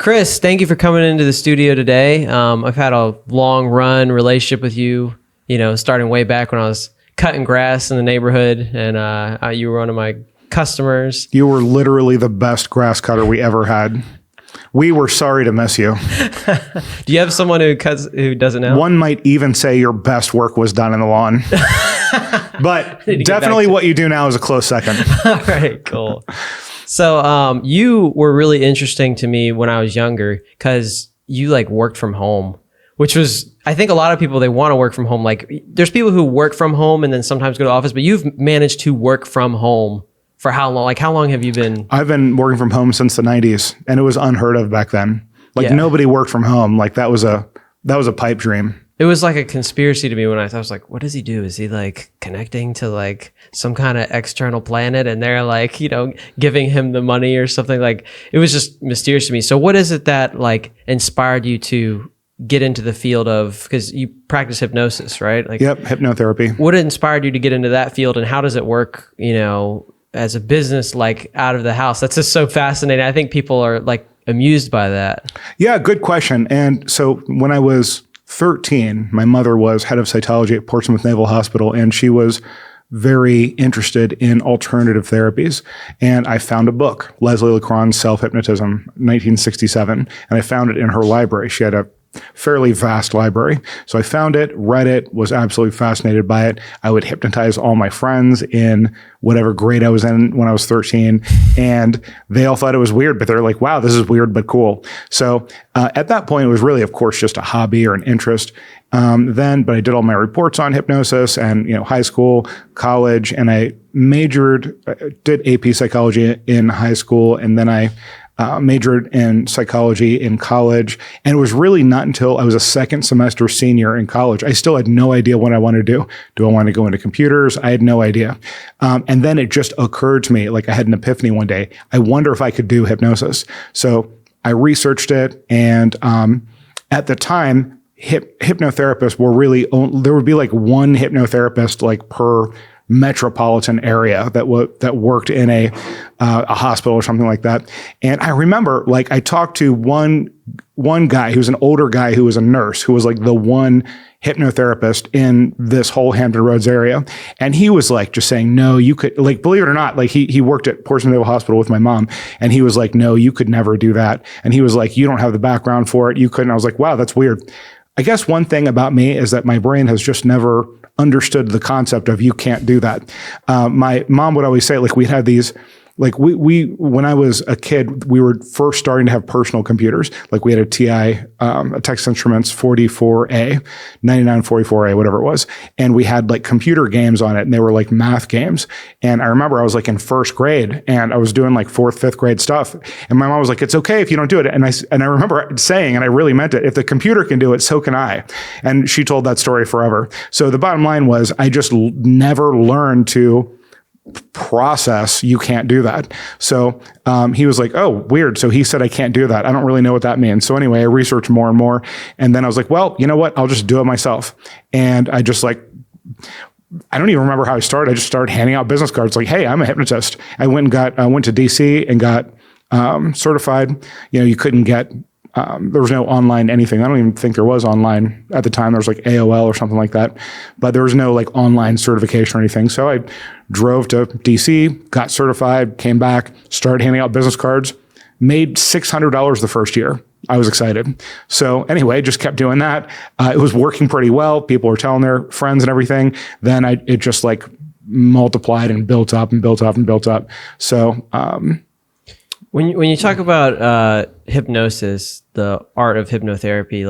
Chris, thank you for coming into the studio today. I've had a long run relationship with you, starting way back when I was cutting grass in the neighborhood, and you were one of my customers. You were literally the best grass cutter we ever had. We were sorry to miss you. Do you have someone who does it now? One might even say your best work was done in the lawn. But definitely what you do now is a close second. All right, cool. So you were really interesting to me when I was younger because you worked from home, which was, I think a lot of people, they want to work from home. There's people who work from home and then sometimes go to office, but you've managed to work from home for how long? How long have you been? I've been working from home since the 90s, and it was unheard of back then. Nobody worked from home. That was a pipe dream. It was like a conspiracy to me when I was like, what does he do? Is he connecting to some kind of external planet and they're giving him the money or something? It was just mysterious to me. So what is it that inspired you to get into the field of, because you practice hypnosis, right? Yep, hypnotherapy. What inspired you to get into that field, and how does it work, as a business, out of the house? That's just so fascinating. I think people are amused by that. Yeah, good question. And so when I was 13, my mother was head of cytology at Portsmouth Naval Hospital, and she was very interested in alternative therapies. And I found a book, Leslie Lecron's Self-Hypnotism, 1967, and I found it in her library. She had a fairly vast library. So I found it, read it, was absolutely fascinated by it. I would hypnotize all my friends in whatever grade I was in when I was 13. And they all thought it was weird, but they're like, wow, this is weird, but cool. So at that point, it was really, of course, just a hobby or an interest. But I did all my reports on hypnosis and, high school, college, and I did AP psychology in high school. And then I majored in psychology in college. And it was really not until I was a second semester senior in college. I still had no idea what I wanted to do. Do I want to go into computers? I had no idea. And then it just occurred to me, I had an epiphany one day. I wonder if I could do hypnosis. So I researched it. And at the time, hypnotherapists were really, there would be one hypnotherapist per metropolitan area that worked in a hospital or something like that. And I remember I talked to one guy who was an older guy who was a nurse, who was the one hypnotherapist in this whole Hampton Roads area. And he was just saying, no, you could, believe it or not, he worked at Portsmouth Naval Hospital with my mom. And he was like, no, you could never do that. And he was like, you don't have the background for it. You couldn't. I was like, wow, that's weird. I guess one thing about me is that my brain has just never understood the concept of you can't do that. My mom would always say, we'd have these, we when I was a kid, we were first starting to have personal computers. We had a TI, a Texas Instruments 44A, 9944A, whatever it was. And we had computer games on it, and they were math games. And I remember I was in first grade, and I was doing fourth, fifth grade stuff. And my mom was like, it's okay if you don't do it. And I remember saying, and I really meant it, if the computer can do it, so can I. And she told that story forever. So the bottom line was I just never learned to process, you can't do that. So he was like, oh, weird. So he said, I can't do that. I don't really know what that means. So anyway, I researched more and more. And then I was like, well, you know what? I'll just do it myself. And I just I don't even remember how I started. I just started handing out business cards hey, I'm a hypnotist. I went to DC and got certified. You couldn't get, there was no online anything. I don't even think there was online at the time. There was AOL or something like that, but there was no online certification or anything. So I drove to DC, got certified, came back, started handing out business cards, made $600 the first year. I was excited. So anyway, just kept doing that. It was working pretty well. People were telling their friends and everything. Then it just multiplied and built up and built up and built up. So, when you talk about hypnosis, the art of hypnotherapy,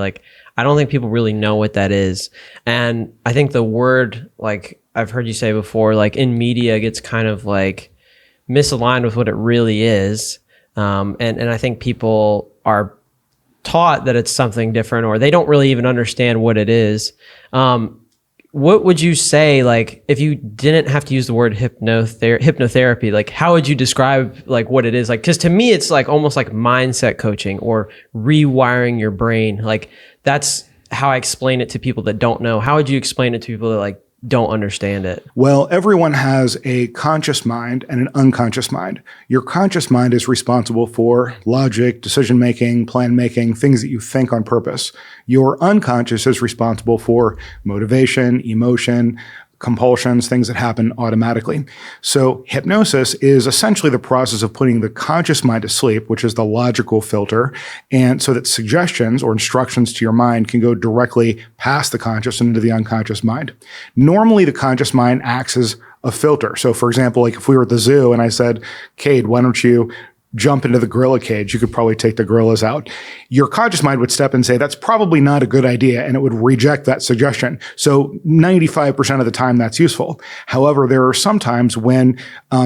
I don't think people really know what that is. And I think the word, I've heard you say before, in media gets kind of misaligned with what it really is. And I think people are taught that it's something different, or they don't really even understand what it is. What would you say, if you didn't have to use the word hypnotherapy, how would you describe what it is? Because to me, it's almost like mindset coaching or rewiring your brain. That's how I explain it to people that don't know. How would you explain it to people that don't understand it? Well, everyone has a conscious mind and an unconscious mind. Your conscious mind is responsible for logic, decision-making, plan-making, things that you think on purpose. Your unconscious is responsible for motivation, emotion, compulsions, things that happen automatically. So hypnosis is essentially the process of putting the conscious mind to sleep, which is the logical filter, and so that suggestions or instructions to your mind can go directly past the conscious and into the unconscious mind. Normally, the conscious mind acts as a filter. So for example, like if we were at the zoo and I said, Cade, why don't you jump into the gorilla cage? You could probably take the gorillas out. Your conscious mind would step and say, that's probably not a good idea, and it would reject that suggestion. So 95% of the time, that's useful. However, there are some times when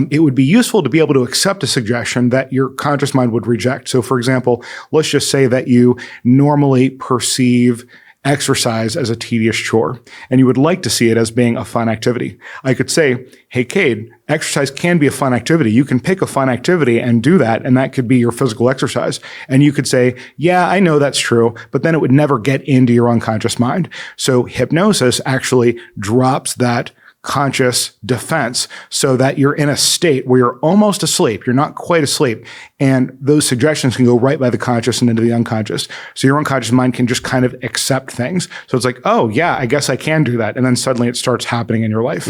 it would be useful to be able to accept a suggestion that your conscious mind would reject. So for example, let's just say that you normally perceive exercise as a tedious chore, and you would like to see it as being a fun activity. I could say, hey, Cade, exercise can be a fun activity. You can pick a fun activity and do that, and that could be your physical exercise. And you could say, yeah, I know that's true, but then it would never get into your unconscious mind. So hypnosis actually drops that conscious defense so that you're in a state where you're almost asleep. You're not quite asleep. And those suggestions can go right by the conscious and into the unconscious. So your unconscious mind can just kind of accept things. So it's like, oh yeah, I guess I can do that. And then suddenly it starts happening in your life.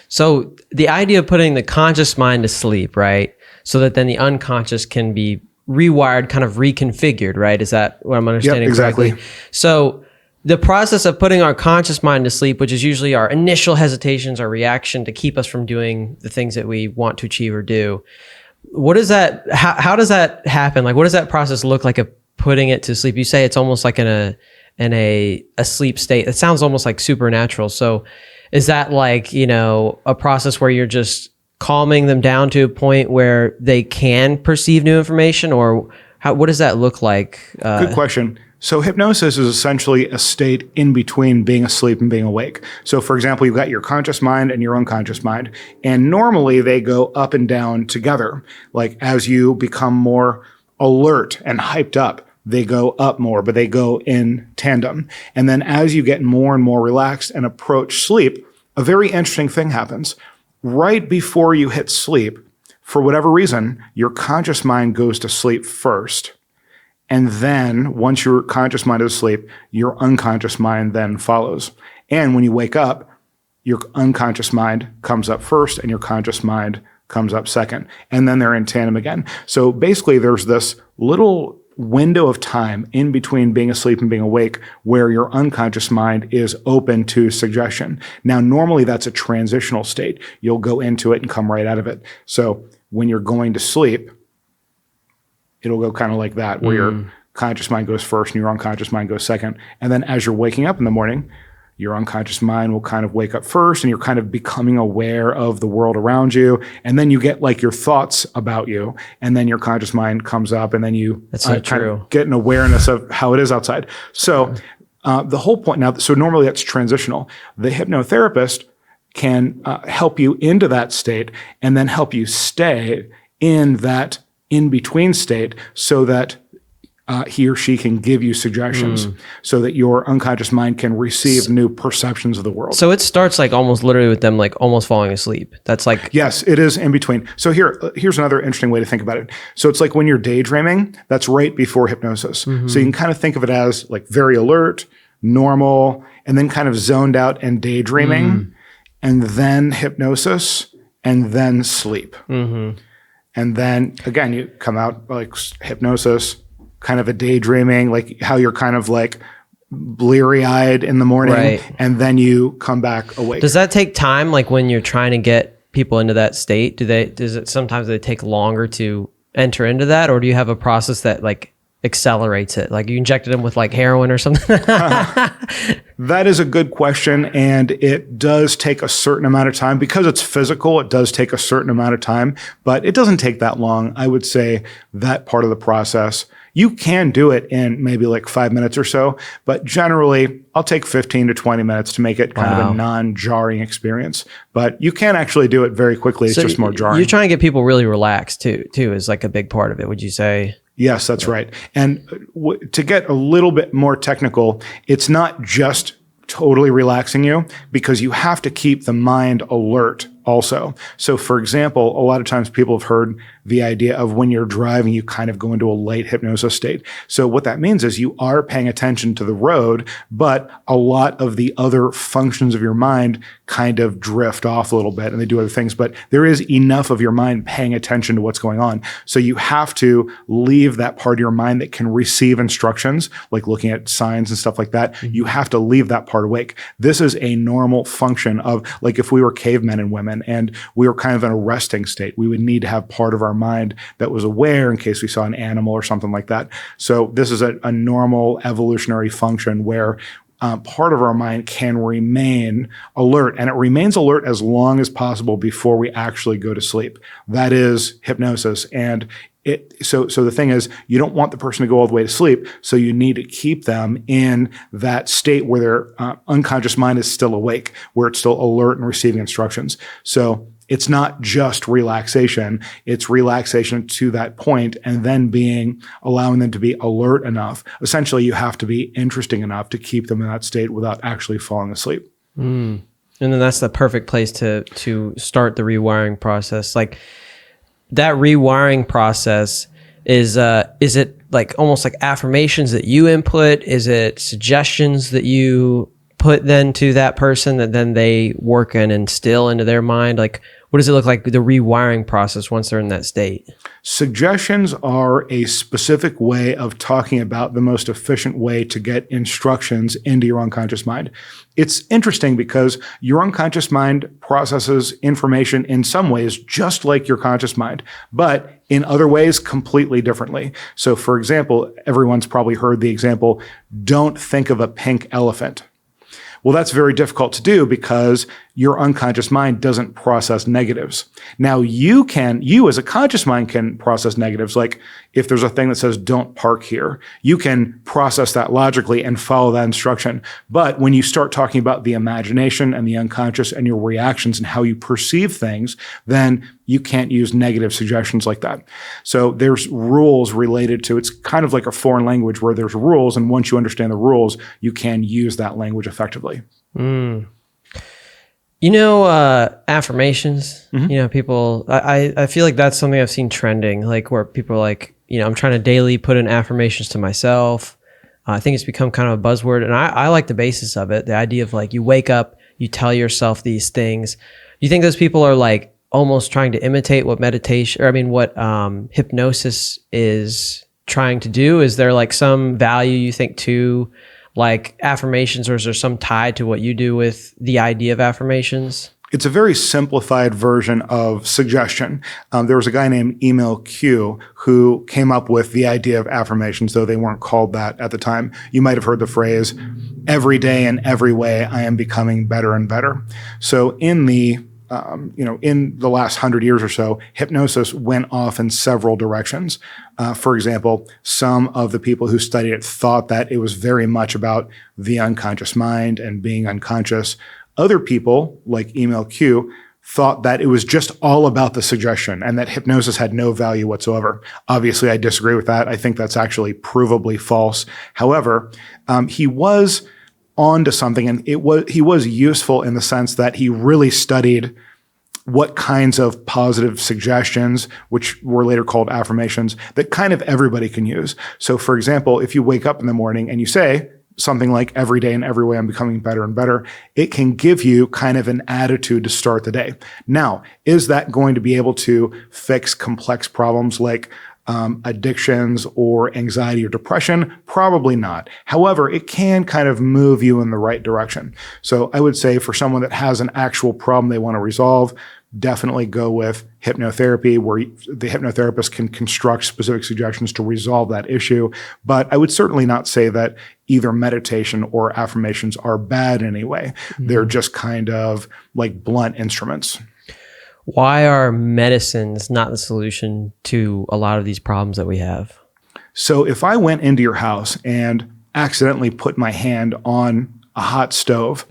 So the idea of putting the conscious mind to sleep, right? So that then the unconscious can be rewired, kind of reconfigured, right? Is that what I'm understanding? Yep, exactly. Correctly? So the process of putting our conscious mind to sleep, which is usually our initial hesitations, our reaction to keep us from doing the things that we want to achieve or do. What is that? How does that happen? Like, what does that process look like of putting it to sleep? You say it's almost like in a sleep state. It sounds almost like supernatural. So is that like, a process where you're just calming them down to a point where they can perceive new information, or what does that look like? Good question. So hypnosis is essentially a state in between being asleep and being awake. So for example, you've got your conscious mind and your unconscious mind, and normally they go up and down together. Like as you become more alert and hyped up, they go up more, but they go in tandem. And then as you get more and more relaxed and approach sleep, a very interesting thing happens. Right before you hit sleep, for whatever reason, your conscious mind goes to sleep first. And then once your conscious mind is asleep, your unconscious mind then follows. And when you wake up, your unconscious mind comes up first and your conscious mind comes up second. And then they're in tandem again. So basically there's this little window of time in between being asleep and being awake where your unconscious mind is open to suggestion. Now, normally that's a transitional state. You'll go into it and come right out of it. So when you're going to sleep, it'll go kind of like that, where your conscious mind goes first and your unconscious mind goes second. And then as you're waking up in the morning, your unconscious mind will kind of wake up first and you're kind of becoming aware of the world around you. And then you get like your thoughts about you. And then your conscious mind comes up and then you kind of get an awareness of how it is outside. So the whole point now, so normally that's transitional. The hypnotherapist can help you into that state and then help you stay in that in-between state so that he or she can give you suggestions so that your unconscious mind can receive new perceptions of the world. So it starts like almost literally with them like almost falling asleep. That's like... Yes, it is in between. So here's another interesting way to think about it. So it's like when you're daydreaming, that's right before hypnosis. So you can kind of think of it as like very alert, normal, and then kind of zoned out and daydreaming, and then hypnosis, and then sleep. And then again, you come out like hypnosis, kind of a daydreaming, like how you're kind of like bleary-eyed in the morning, and then you come back awake. Does that take time? Like when you're trying to get people into that state, sometimes they take longer to enter into that, or do you have a process that like accelerates it? Like you injected them with like heroin or something? That is a good question. And it does take a certain amount of time because it's physical. It does take a certain amount of time, but it doesn't take that long. I would say that part of the process, you can do it in maybe like 5 minutes or so, but generally I'll take 15 to 20 minutes to make it kind of a non-jarring experience, but you can actually do it very quickly. It's just more jarring. You're trying to get people really relaxed too is like a big part of it. Would you say? Yes, that's right. And to get a little bit more technical, it's not just totally relaxing you, because you have to keep the mind alert also. So for example, a lot of times people have heard the idea of when you're driving, you kind of go into a light hypnosis state. So what that means is you are paying attention to the road, but a lot of the other functions of your mind kind of drift off a little bit and they do other things, but there is enough of your mind paying attention to what's going on. So you have to leave that part of your mind that can receive instructions, like looking at signs and stuff like that. Mm-hmm. You have to leave that part awake. This is a normal function of, like, if we were cavemen and women and we were kind of in a resting state, we would need to have part of our mind that was aware in case we saw an animal or something like that. So this is a normal evolutionary function where part of our mind can remain alert, and it remains alert as long as possible before we actually go to sleep. That is hypnosis. And so the thing is, you don't want the person to go all the way to sleep, so you need to keep them in that state where their unconscious mind is still awake, where it's still alert and receiving instructions. So it's not just relaxation, it's relaxation to that point and then allowing them to be alert enough. Essentially, you have to be interesting enough to keep them in that state without actually falling asleep. And then that's the perfect place to start the rewiring process. Like, that rewiring process is it like almost like affirmations that you input? Is it suggestions that you put then to that person that then they work and instill into their mind? Like, what does it look like, the rewiring process, once they're in that state? Suggestions are a specific way of talking about the most efficient way to get instructions into your unconscious mind. It's interesting because your unconscious mind processes information in some ways just like your conscious mind, but in other ways completely differently. So for example, everyone's probably heard the example, don't think of a pink elephant. Well, that's very difficult to do because your unconscious mind doesn't process negatives. Now, you as a conscious mind can process negatives. Like if there's a thing that says, don't park here, you can process that logically and follow that instruction. But when you start talking about the imagination and the unconscious and your reactions and how you perceive things, then you can't use negative suggestions like that. So there's rules related to, it's kind of like a foreign language where there's rules. And once you understand the rules, you can use that language effectively. You know, affirmations, Mm-hmm. you know, people, I feel like that's something I've seen trending, like where people are like, you know, I'm trying to daily put in affirmations to myself. I think it's become kind of a buzzword, and I like the basis of it. The idea of like, you wake up, you tell yourself these things. You think those people are like almost trying to imitate what what hypnosis is trying to do? Is there like some value you think to like affirmations, or is there some tie to what you do with the idea of affirmations? It's a very simplified version of suggestion. There was a guy named Emil Q who came up with the idea of affirmations, though they weren't called that at the time. You might have heard the phrase, every day in every way, I am becoming better and better. So in the last 100 years or so, hypnosis went off in several directions. For example, some of the people who studied it thought that it was very much about the unconscious mind and being unconscious. Other people, like Emil Q, thought that it was just all about the suggestion and that hypnosis had no value whatsoever. Obviously, I disagree with that. I think that's actually provably false. However, he was onto something, and he was useful in the sense that he really studied what kinds of positive suggestions, which were later called affirmations, that kind of everybody can use. So for example, if you wake up in the morning and you say something like, every day in every way I'm becoming better and better, it can give you kind of an attitude to start the day. Now, is that going to be able to fix complex problems like addictions or anxiety or depression? Probably not. However, it can kind of move you in the right direction. So I would say for someone that has an actual problem they want to resolve, definitely go with hypnotherapy, where the hypnotherapist can construct specific suggestions to resolve that issue. But I would certainly not say that either meditation or affirmations are bad in any way. Mm-hmm. They're just kind of like blunt instruments. Why are medicines not the solution to a lot of these problems that we have? So if I went into your house and accidentally put my hand on a hot stove,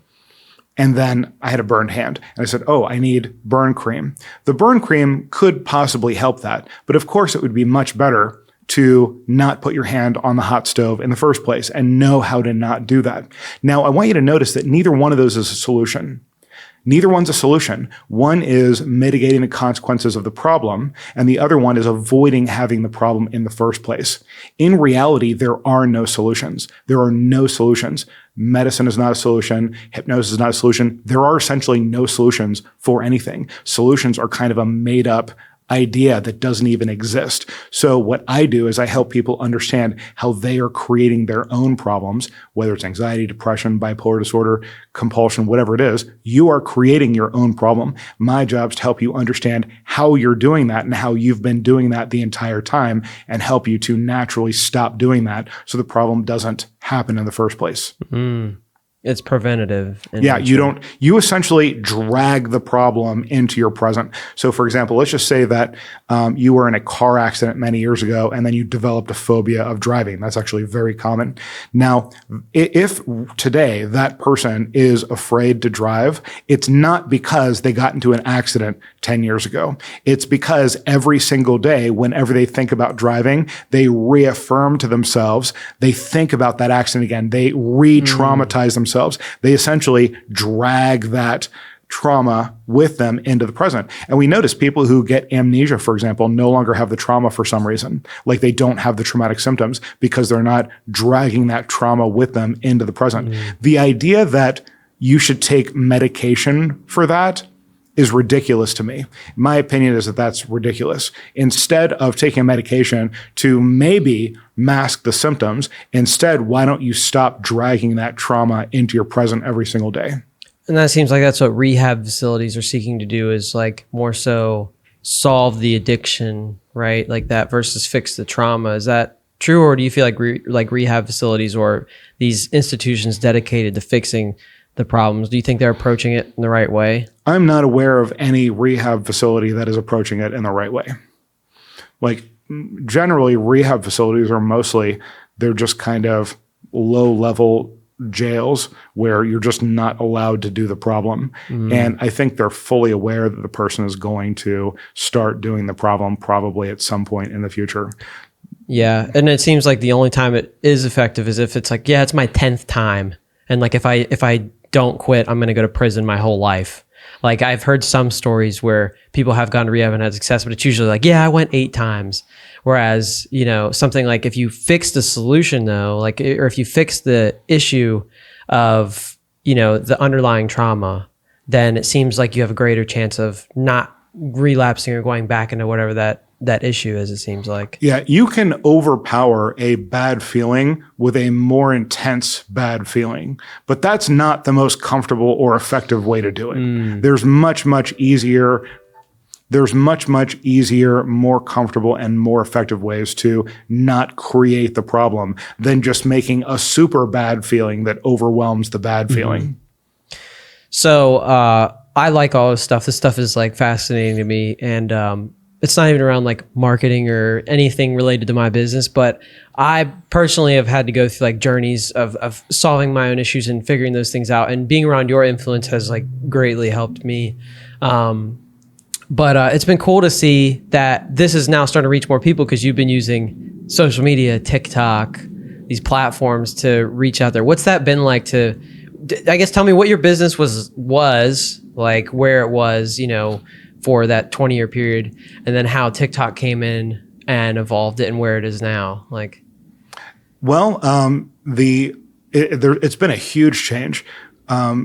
and then I had a burned hand, and I said, oh, I need burn cream. The burn cream could possibly help that, but of course it would be much better to not put your hand on the hot stove in the first place and know how to not do that. Now, I want you to notice that neither one of those is a solution. Neither one's a solution. One is mitigating the consequences of the problem, and the other one is avoiding having the problem in the first place. In reality, there are no solutions. There are no solutions. Medicine is not a solution. Hypnosis is not a solution. There are essentially no solutions for anything. Solutions are kind of a made-up idea that doesn't even exist. So what I do is I help people understand how they are creating their own problems, whether it's anxiety, depression, bipolar disorder, compulsion, whatever it is. You are creating your own problem. My job is to help you understand how you're doing that and how you've been doing that the entire time, and help you to naturally stop doing that so the problem doesn't happen in the first place. It's preventative. Yeah, you essentially drag the problem into your present. So for example, let's just say that you were in a car accident many years ago and then you developed a phobia of driving. That's actually very common. Now, if today that person is afraid to drive, it's not because they got into an accident 10 years ago. It's because every single day, whenever they think about driving, they reaffirm to themselves, they think about that accident again, they re-traumatize themselves. They essentially drag that trauma with them into the present. And we notice people who get amnesia, for example, no longer have the trauma for some reason. Like they don't have the traumatic symptoms because they're not dragging that trauma with them into the present. The idea that you should take medication for that is ridiculous to me. My opinion is that that's ridiculous. Instead of taking a medication to maybe mask the symptoms, instead, why don't you stop dragging that trauma into your present every single day? And that seems like that's what rehab facilities are seeking to do, is like more so solve the addiction, right? Like that versus fix the trauma. Is that true? Or do you feel like rehab facilities or these institutions dedicated to fixing the problems, do you think they're approaching it in the right way? I'm not aware of any rehab facility that is approaching it in the right way. Like generally rehab facilities are mostly, they're just kind of low level jails where you're just not allowed to do the problem. And I think they're fully aware that the person is going to start doing the problem probably at some point in the future. Yeah. And it seems like the only time it is effective is if it's like, yeah, it's my 10th time. And like, if I don't quit, I'm going to go to prison my whole life. Like I've heard some stories where people have gone to rehab and had success, but it's usually like, yeah, I went 8 times. Whereas, you know, something like if you fix the solution though, like, or if you fix the issue of, you know, the underlying trauma, then it seems like you have a greater chance of not relapsing or going back into whatever that issue is, it seems like. Yeah, you can overpower a bad feeling with a more intense bad feeling, but that's not the most comfortable or effective way to do it. There's much easier, more comfortable and more effective ways to not create the problem than just making a super bad feeling that overwhelms the bad feeling. So I like all this stuff. This stuff is like fascinating to me, and it's not even around like marketing or anything related to my business, but I personally have had to go through like journeys of solving my own issues and figuring those things out, and being around your influence has like greatly helped me. But it's been cool to see that this is now starting to reach more people because you've been using social media, TikTok, these platforms to reach out there. What's that been like to, I guess, tell me what your business was like, where it was, you know, for that 20-year period, and then how TikTok came in and evolved it and where it is now. Like, well, it's been a huge change.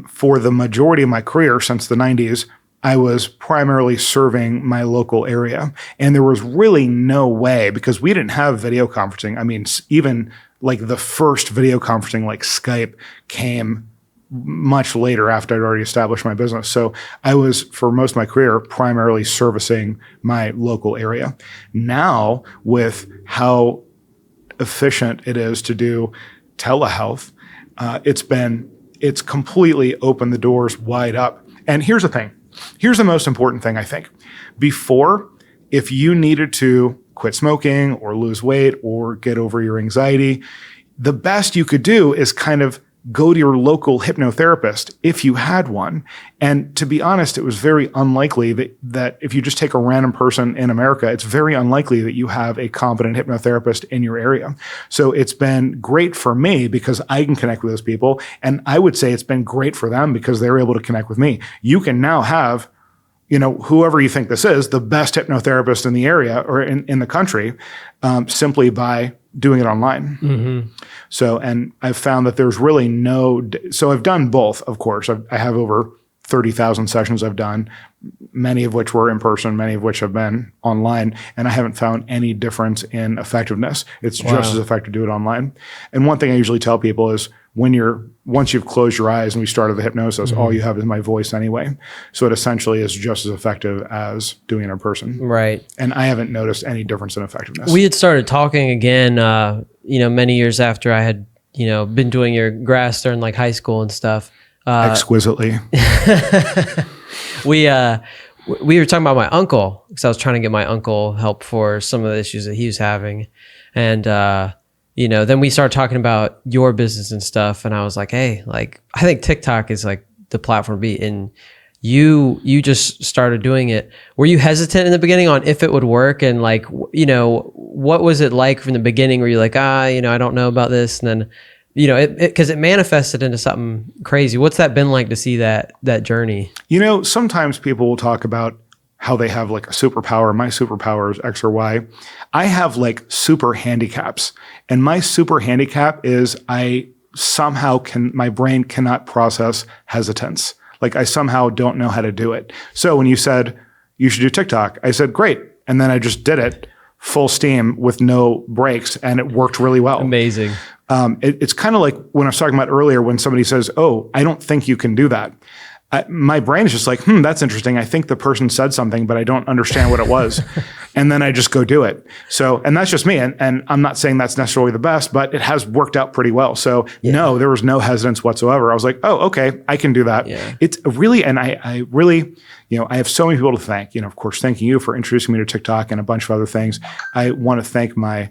For the majority of my career since the 90s, I was primarily serving my local area, and there was really no way, because we didn't have video conferencing. I mean, even like the first video conferencing like Skype came much later after I'd already established my business. So I was, for most of my career, primarily servicing my local area. Now, with how efficient it is to do telehealth, it's completely opened the doors wide up. And here's the thing. Here's the most important thing, I think. Before, if you needed to quit smoking or lose weight or get over your anxiety, the best you could do is kind of go to your local hypnotherapist if you had one. And to be honest, it was very unlikely that if you just take a random person in America, it's very unlikely that you have a competent hypnotherapist in your area. So it's been great for me because I can connect with those people. And I would say it's been great for them because they're able to connect with me. You can now have, whoever you think this is, the best hypnotherapist in the area or in the country, simply by doing it online. Mm-hmm. So, and I've found that there's really so I've done both, of course. I have over 30,000 sessions I've done, many of which were in person, many of which have been online, and I haven't found any difference in effectiveness. It's just as effective to do it online. And one thing I usually tell people is once you've closed your eyes and we started the hypnosis, all you have is my voice anyway. So it essentially is just as effective as doing it in person. Right. And I haven't noticed any difference in effectiveness. We had started talking again, many years after I had, been doing your grass during like high school and stuff. Exquisitely. We were talking about my uncle because I was trying to get my uncle help for some of the issues that he was having. And, then we started talking about your business and stuff. And I was like, hey, like, I think TikTok is like the platform to be. And you just started doing it. Were you hesitant in the beginning on if it would work? And like, what was it like from the beginning? Were you like, I don't know about this? And then, because it manifested into something crazy. What's that been like to see that journey? Sometimes people will talk about how they have like a superpower. My superpower is X or Y. I have like super handicaps. And my super handicap is my brain cannot process hesitance. Like I somehow don't know how to do it. So when you said you should do TikTok, I said, great. And then I just did it full steam with no breaks and it worked really well. Amazing. It's kind of like when I was talking about earlier when somebody says, oh, I don't think you can do that. My brain is just like, that's interesting. I think the person said something, but I don't understand what it was. And then I just go do it. So, and that's just me. And I'm not saying that's necessarily the best, but it has worked out pretty well. So no, there was no hesitance whatsoever. I was like, oh, okay, I can do that. Yeah. It's really, and I really, I have so many people to thank, of course, thanking you for introducing me to TikTok and a bunch of other things. I want to thank I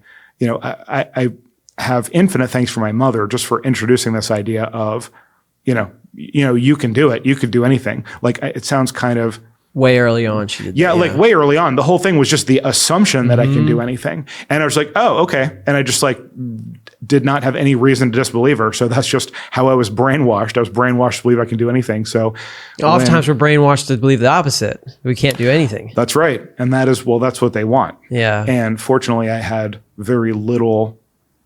have infinite thanks for my mother just for introducing this idea of, you can do it. You could do anything. Like it sounds kind of way early on. She did. Yeah, like way early on. The whole thing was just the assumption that I can do anything. And I was like, oh, okay. And I just like did not have any reason to disbelieve her. So that's just how I was brainwashed. I was brainwashed to believe I can do anything. So oftentimes we're brainwashed to believe the opposite. We can't do anything. That's right. And that's what they want. Yeah. And fortunately I had very little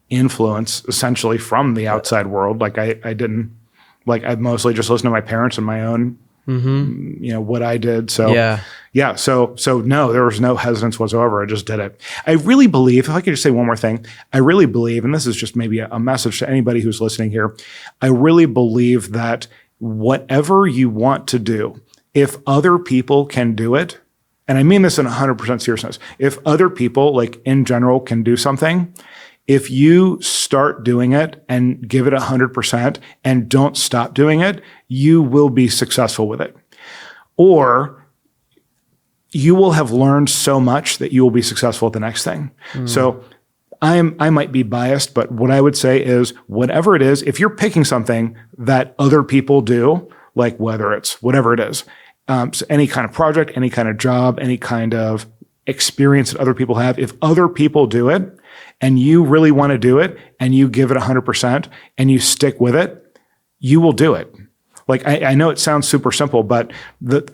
influence essentially from the outside world. Like I didn't, like I mostly just listened to my parents and my own, what I did. So So no, there was no hesitance whatsoever. I just did it. I really believe, if I could just say one more thing, I really believe, and this is just maybe a message to anybody who's listening here. I really believe that whatever you want to do, if other people can do it, and I mean this in 100% seriousness, if other people like in general can do something, if you start doing it and give it 100% and don't stop doing it, you will be successful with it. Or you will have learned so much that you will be successful at the next thing. So I might be biased, but what I would say is whatever it is, if you're picking something that other people do, like whether it's whatever it is, so any kind of project, any kind of job, any kind of experience that other people have, if other people do it, and you really want to do it and you give it 100% and you stick with it, you will do it. Like, I know it sounds super simple, but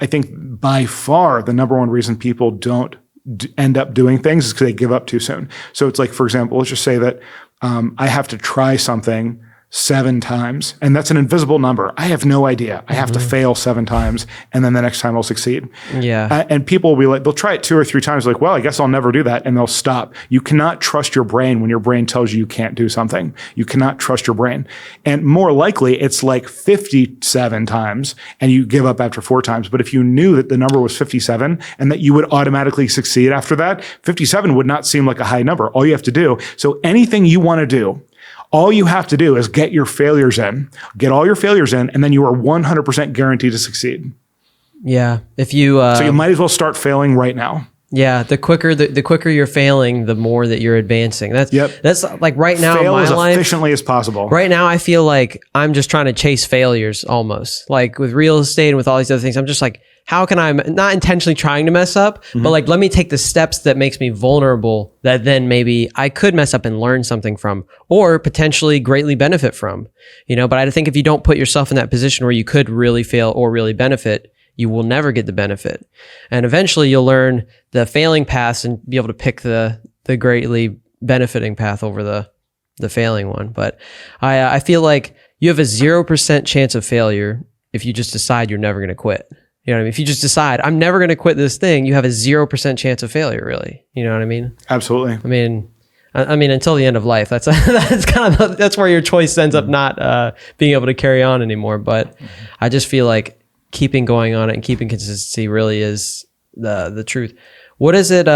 I think by far the number one reason people don't end up doing things is because they give up too soon. So it's like, for example, let's just say that I have to try something 7 times, and that's an invisible number. I have no idea. I have to fail 7 times, and then the next time I'll succeed. Yeah. And people will be like, they'll try it 2 or 3 times, like, well, I guess I'll never do that, and they'll stop. You cannot trust your brain when your brain tells you can't do something. You cannot trust your brain. And more likely, it's like 57 times, and you give up after 4 times. But if you knew that the number was 57 and that you would automatically succeed after that, 57 would not seem like a high number. All you have to do, so anything you want to do, all you have to do is get your failures in, get all your failures in, and then you are 100% guaranteed to succeed. Yeah. If you, so you might as well start failing right now. Yeah, the quicker you're failing, the more that you're advancing. That's like right now Fail in my as life, efficiently as possible. right now I feel like I'm just trying to chase failures almost. Like with real estate and with all these other things, I'm just like, how can I not intentionally trying to mess up, but like let me take the steps that makes me vulnerable that then maybe I could mess up and learn something from or potentially greatly benefit from. But I think if you don't put yourself in that position where you could really fail or really benefit, you will never get the benefit. And eventually you'll learn the failing paths and be able to pick the greatly benefiting path over the failing one. But I feel like you have a 0% chance of failure if you just decide you're never going to quit. You know what I mean? If you just decide, I'm never going to quit this thing, you have a 0% chance of failure, really. You know what I mean? Absolutely. I mean, until the end of life, that's that's where your choice ends up not being able to carry on anymore. But I just feel like keeping going on it and keeping consistency really is the truth. What is it?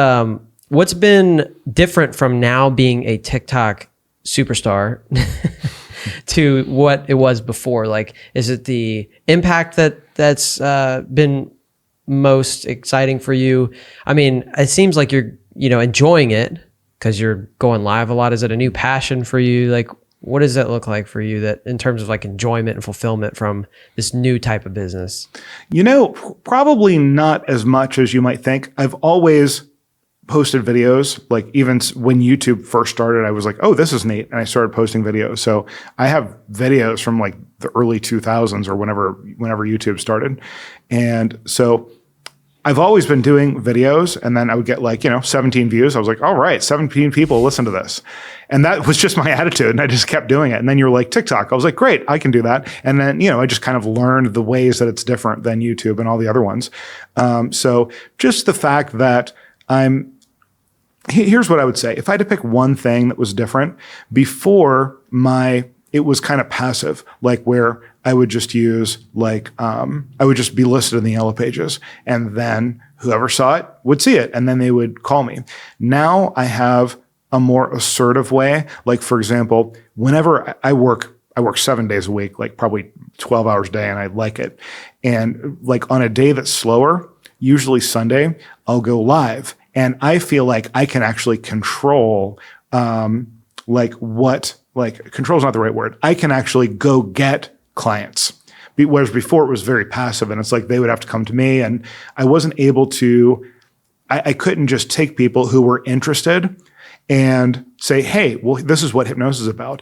What's been different from now being a TikTok superstar to what it was before? Like, is it the impact that's been most exciting for you? I mean, it seems like you're, enjoying it because you're going live a lot. Is it a new passion for you? Like, what does that look like for you that in terms of like enjoyment and fulfillment from this new type of business? Probably not as much as you might think. I've always posted videos, like even when YouTube first started, I was like, oh, this is neat. And I started posting videos. So I have videos from like the early 2000s or whenever YouTube started. And so I've always been doing videos, and then I would get like, 17 views. I was like, all right, 17 people listen to this. And that was just my attitude. And I just kept doing it. And then you're like, TikTok. I was like, great, I can do that. And then, I just kind of learned the ways that it's different than YouTube and all the other ones. So just the fact that here's what I would say. If I had to pick one thing that was different, before it was kind of passive, like where I would just use I would just be listed in the yellow pages, and then whoever saw it would see it, and then they would call me. Now I have a more assertive way. Like, for example, whenever I work 7 days a week, like probably 12 hours a day, and I like it. And like on a day that's slower, usually Sunday, I'll go live, and I feel like I can actually control control is not the right word. I can actually go get clients. Whereas before it was very passive, and it's like they would have to come to me, and I wasn't able to, I couldn't just take people who were interested and say, hey, well, this is what hypnosis is about.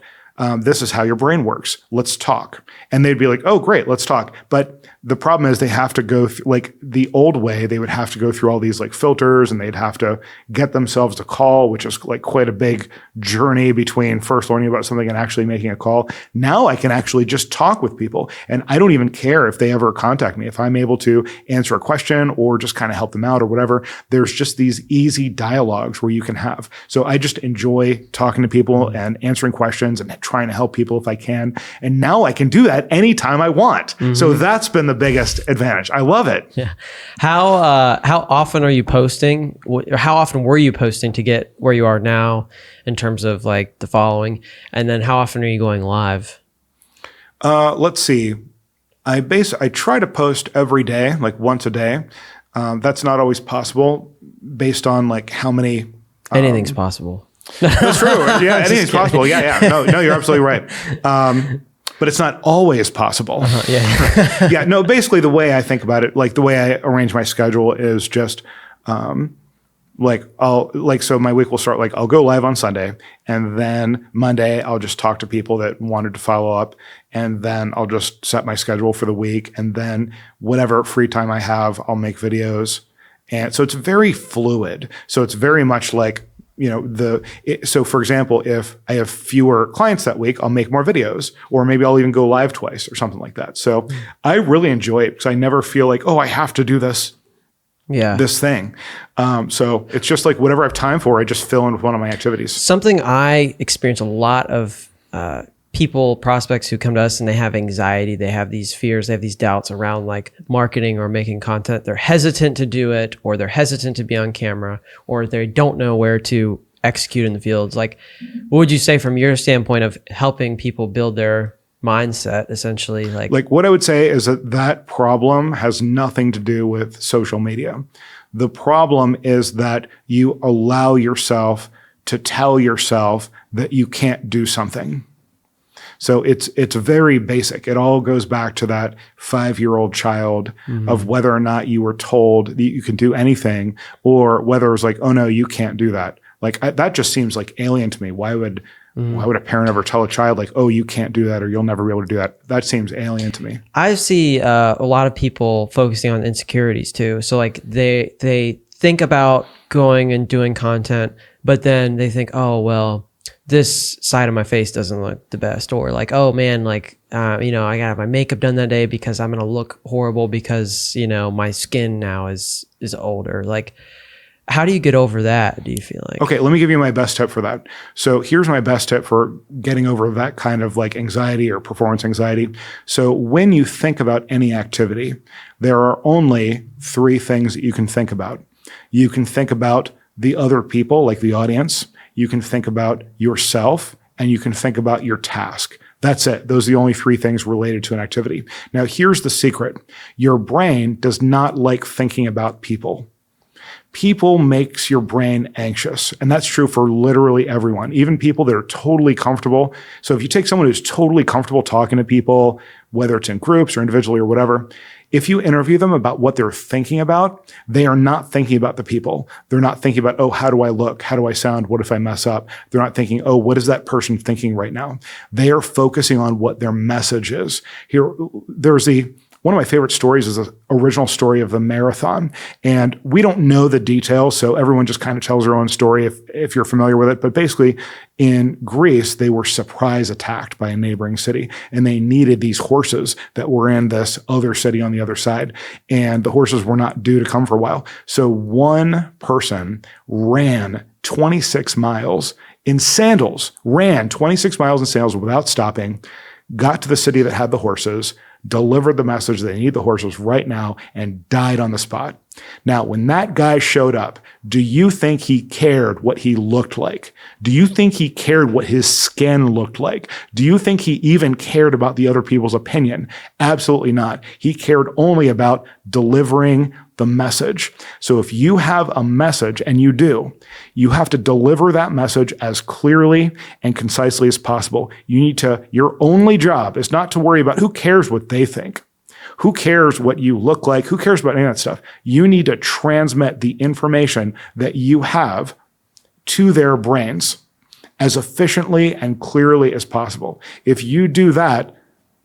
This is how your brain works. Let's talk. And they'd be like, oh, great, let's talk. But the problem is they have to go like the old way, they would have to go through all these like filters, and they'd have to get themselves to call, which is like quite a big journey between first learning about something and actually making a call. Now I can actually just talk with people, and I don't even care if they ever contact me. If I'm able to answer a question or just kind of help them out or whatever, there's just these easy dialogues where you can have. So I just enjoy talking to people and answering questions and trying to help people if I can. And now I can do that anytime I want. Mm-hmm. So that's been the biggest advantage. I love it. Yeah. How often are you posting? Or how often were you posting to get where you are now in terms of like the following? And then how often are you going live? Let's see. I try to post every day, like once a day. That's not always possible based on like how many. Anything's possible. That's true. Yeah, anything's possible. Yeah. No, you're absolutely right. But it's not always possible. Yeah. Yeah. No, basically the way I think about it, like the way I arrange my schedule is just, so my week will start, like I'll go live on Sunday, and then Monday I'll just talk to people that wanted to follow up, and then I'll just set my schedule for the week, and then whatever free time I have, I'll make videos. And so it's very fluid. So it's very much like, so for example, if I have fewer clients that week, I'll make more videos, or maybe I'll even go live twice or something like that. So I really enjoy it because I never feel like, oh, I have to do this thing. So it's just like whatever I have time for, I just fill in with one of my activities. Something I experience a lot of people, prospects who come to us and they have anxiety, they have these fears, they have these doubts around like marketing or making content. They're hesitant to do it, or they're hesitant to be on camera, or they don't know where to execute in the fields. Like, what would you say from your standpoint of helping people build their mindset, essentially? Like what I would say is that problem has nothing to do with social media. The problem is that you allow yourself to tell yourself that you can't do something. So it's very basic. It all goes back to that 5-year-old child of whether or not you were told that you can do anything, or whether it was like, oh no, you can't do that. Like that just seems like alien to me. Why would a parent ever tell a child like, oh, you can't do that, or you'll never be able to do that? That seems alien to me. I see a lot of people focusing on insecurities too. So like they think about going and doing content, but then they think, oh, well, this side of my face doesn't look the best, or like, oh man, like, I got my makeup done that day because I'm going to look horrible because, my skin now is older. Like, how do you get over that? Do you feel like? Okay, let me give you my best tip for that. So here's my best tip for getting over that kind of like anxiety or performance anxiety. So when you think about any activity, there are only 3 things that you can think about. You can think about the other people, like the audience. You can think about yourself, and you can think about your task. That's it. Those are the only 3 things related to an activity. Now, here's the secret. Your brain does not like thinking about people. People makes your brain anxious. And that's true for literally everyone, even people that are totally comfortable. So if you take someone who's totally comfortable talking to people, whether it's in groups or individually or whatever, if you interview them about what they're thinking about, they are not thinking about the people. They're not thinking about, oh, how do I look? How do I sound? What if I mess up? They're not thinking, oh, what is that person thinking right now? They are focusing on what their message is. Here, one of my favorite stories is the original story of the marathon. And we don't know the details, so everyone just kind of tells their own story if you're familiar with it. But basically, in Greece, they were surprise attacked by a neighboring city, and they needed these horses that were in this other city on the other side. And the horses were not due to come for a while. So one person ran 26 miles in sandals, ran 26 miles in sandals without stopping, got to the city that had the horses, delivered the message they need the horses right now, and died on the spot. Now, when that guy showed up, do you think he cared what he looked like? Do you think he cared what his skin looked like? Do you think he even cared about the other people's opinion? Absolutely not. He cared only about delivering the message. So if you have a message, and you do, you have to deliver that message as clearly and concisely as possible. Your only job is not to worry about who cares what they think. Who cares what you look like? Who cares about any of that stuff? You need to transmit the information that you have to their brains as efficiently and clearly as possible. If you do that,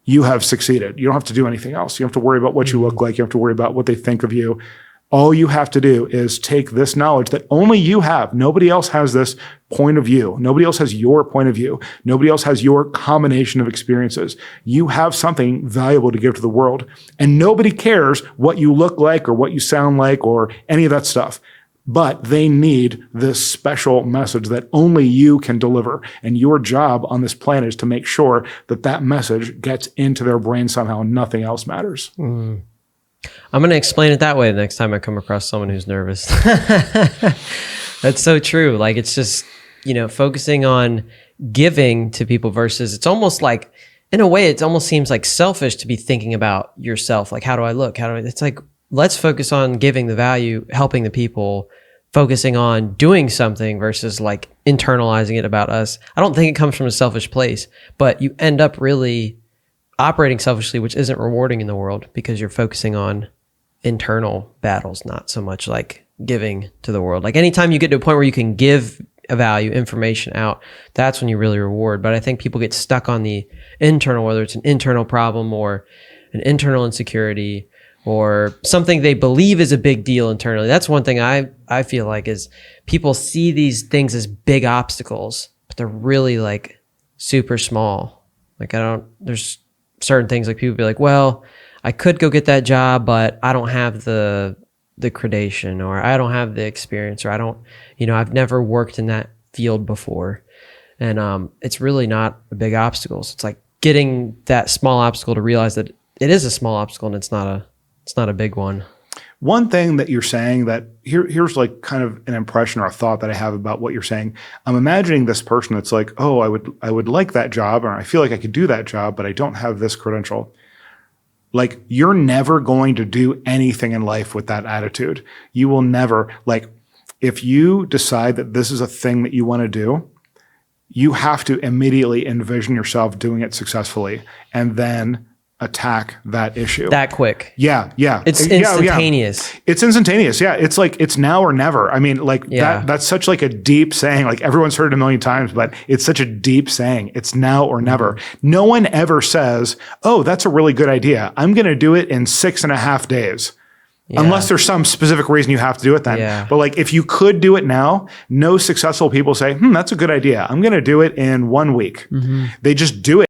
you have succeeded. You don't have to do anything else. You don't have to worry about what you look like. You don't have to worry about what they think of you. All you have to do is take this knowledge that only you have. Nobody else has this point of view. Nobody else has your point of view. Nobody else has your combination of experiences. You have something valuable to give to the world. And nobody cares what you look like or what you sound like or any of that stuff. But they need this special message that only you can deliver. And your job on this planet is to make sure that that message gets into their brain somehow. Nothing else matters. I'm going to explain it that way the next time I come across someone who's nervous. That's so true. Like, it's just, focusing on giving to people versus it's almost like, in a way, it almost seems like selfish to be thinking about yourself. Like, how do I look? It's like, let's focus on giving the value, helping the people, focusing on doing something versus like internalizing it about us. I don't think it comes from a selfish place, but you end up really operating selfishly, which isn't rewarding in the world because you're focusing on internal battles, not so much like giving to the world. Like anytime you get to a point where you can give a value, information out, that's when you really reward. But I think people get stuck on the internal, whether it's an internal problem or an internal insecurity or something they believe is a big deal internally. That's one thing I feel like is people see these things as big obstacles, but they're really like super small. Like there's certain things like people be like, well, I could go get that job, but I don't have the gradation, or I don't have the experience, or I don't, I've never worked in that field before. And it's really not a big obstacle. So it's like getting that small obstacle to realize that it is a small obstacle and it's not a big one. One thing that you're saying that here's like kind of an impression or a thought that I have about what you're saying. I'm imagining this person that's like, oh, I would like that job, or I feel like I could do that job, but I don't have this credential. Like, you're never going to do anything in life with that attitude. You will never, like, if you decide that this is a thing that you want to do, you have to immediately envision yourself doing it successfully and then attack that issue. That quick. Yeah. It's instantaneous. It's instantaneous. Yeah. It's like, it's now or never. I mean, like that's such like a deep saying. Like, everyone's heard it a million times, but it's such a deep saying. It's now or never. No one ever says, oh, that's a really good idea. I'm going to do it in 6.5 days. Yeah. Unless there's some specific reason you have to do it then. Yeah. But like, if you could do it now, no successful people say, that's a good idea. I'm going to do it in 1 week. They just do it.